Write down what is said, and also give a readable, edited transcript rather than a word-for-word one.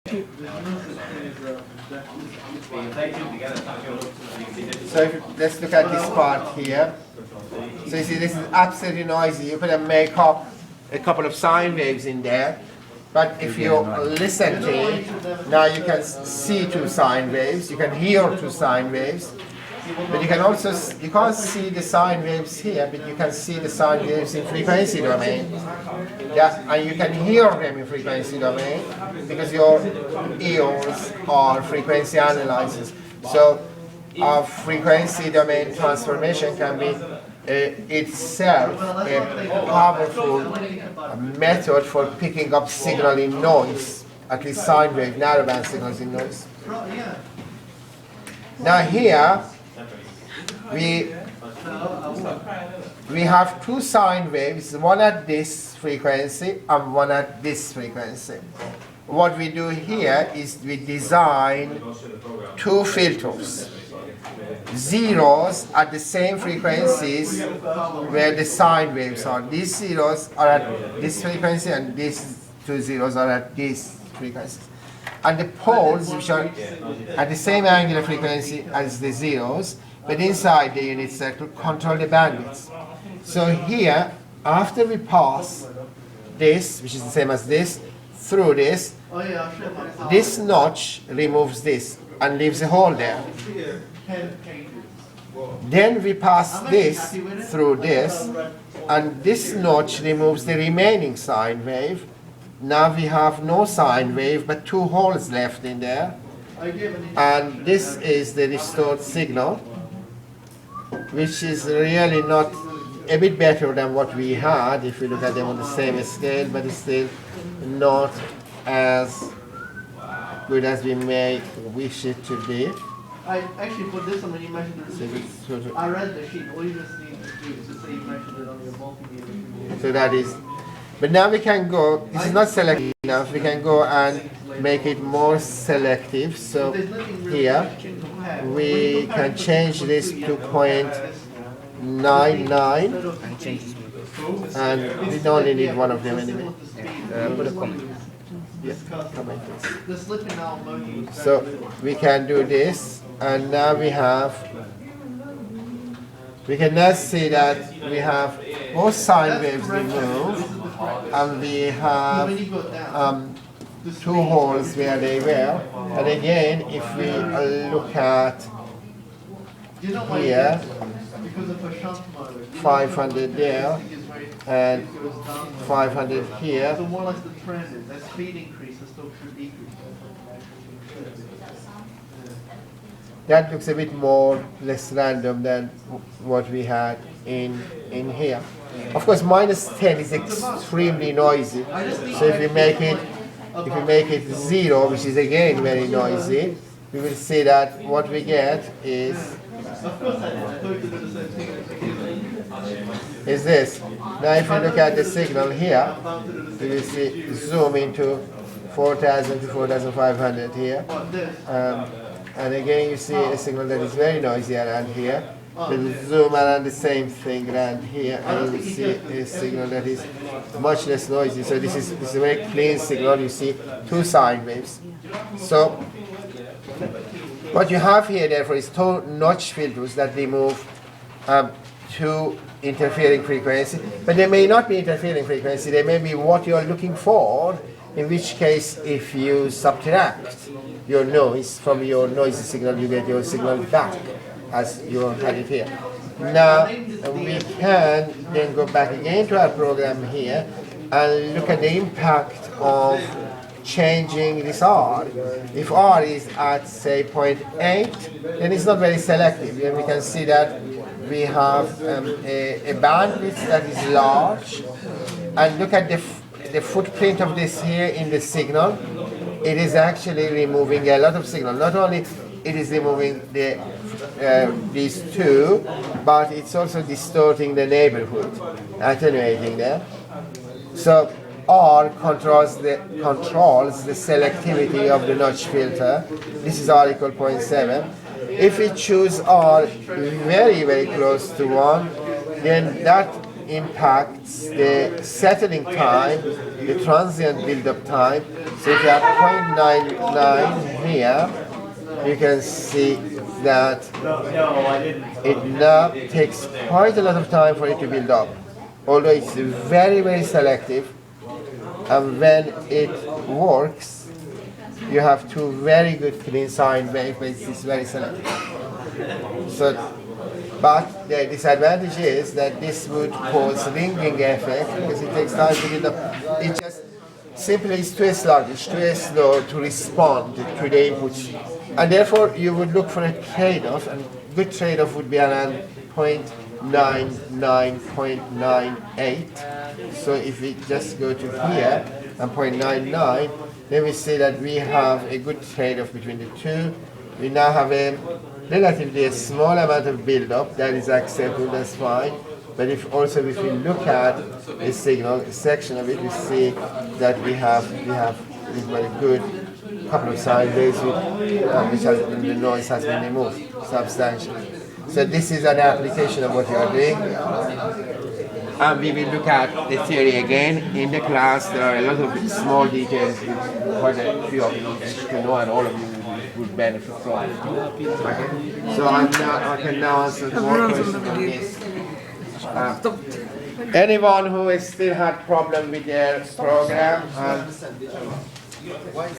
So let's look at this part here. So you see this is absolutely noisy. You could make up a couple of sine waves in there. But if you listen to it, now you can see two sine waves, you can hear two sine waves. But you can also, you can't see the sine waves here, but you can see the sine waves in frequency domain. Yeah, and you can hear them in frequency domain because your ears are frequency analyzers. So our frequency domain transformation can be itself a powerful method for picking up signal in noise, at least sine wave, narrowband signals in noise. Now here, we have two sine waves, one at this frequency and one at this frequency. What we do here is we design two filters. Zeros at the same frequencies where the sine waves are. These zeros are at this frequency and these two zeros are at this frequency. And the poles, which are at the same angular frequency as the zeros, but inside the unit circle, control the bandwidths. So here, after we pass this, which is the same as this, through this notch removes this and leaves a hole there. Then we pass this through this, and this notch removes the remaining sine wave. Now we have no sine wave, but two holes left in there. And this is the restored signal, which is really not a bit better than what we had if we look at them on the same scale, but it's still not as good as we may wish it to be. I actually put this on when you measured the I read the sheet. All you just need to do is just say you measured it on your multimeter. So that is, but now we can go, this is not selective enough, we can go and make it more selective. So here, we can change this to 0.99, and we only need one of them anyway. Put a comment. Yeah, comment please. So we can do this, and now we can now see that we have both sine waves removed, and we have two holes where they were. And again, if we look at here, 500 there, and 500 here. So more or less the trend is that speed increase is still true decrease. That looks a bit more less random than what we had in here. Of course, -10 is extremely noisy. So if we make it 0, which is again very noisy, we will see that what we get is this. Now if you look at the signal here, you will see zoom into 4000 to 4500 here. And again you see a signal that is very noisy around here. Then zoom around the same thing around here, and you will see a signal that is much less noisy. So this is a very clean signal. You see two sine waves. So what you have here therefore is two notch filters that remove two interfering frequency, but they may not be interfering frequency, they may be what you're looking for, in which case if you subtract your noise from your noisy signal, you get your signal back as you had it here. Now we can then go back again to our program here and look at the impact of changing this R. If R is at say 0.8, then it's not very selective. And we can see that we have a bandwidth that is large. And look at the footprint of this here in the signal. It is actually removing a lot of signal. Not only it is removing these two, but it's also distorting the neighborhood, attenuating them. So R controls the selectivity of the notch filter. This is R equal 0.7. If we choose R very, very close to 1, then that impacts the settling time, the transient build-up time. So if you have 0.99 here, you can see that it now takes quite a lot of time for it to build up, although it's very, very selective. And when it works, you have two very good clean sine waves, but it's very selective. So, but the disadvantage is that this would cause ringing effect because it takes time to build up. It just simply is too sluggish, too slow to respond to the inputs. And therefore you would look for a trade-off, and good trade-off would be around 0.99, 0.98. So if we just go to here and 0.99, then we see that we have a good trade-off between the two. We now have a relatively small amount of build-up that is acceptable, that's fine. But if we look at a signal, a section of it, we see that we have this very good couple of sine waves which the noise has been removed substantially. So this is an application of what you are doing. And we will look at the theory again in the class. There are a lot of small details which quite a few of you to know, and all of you would benefit from it. Okay? So I can now answer more questions on this. Anyone who has still had problem with their program,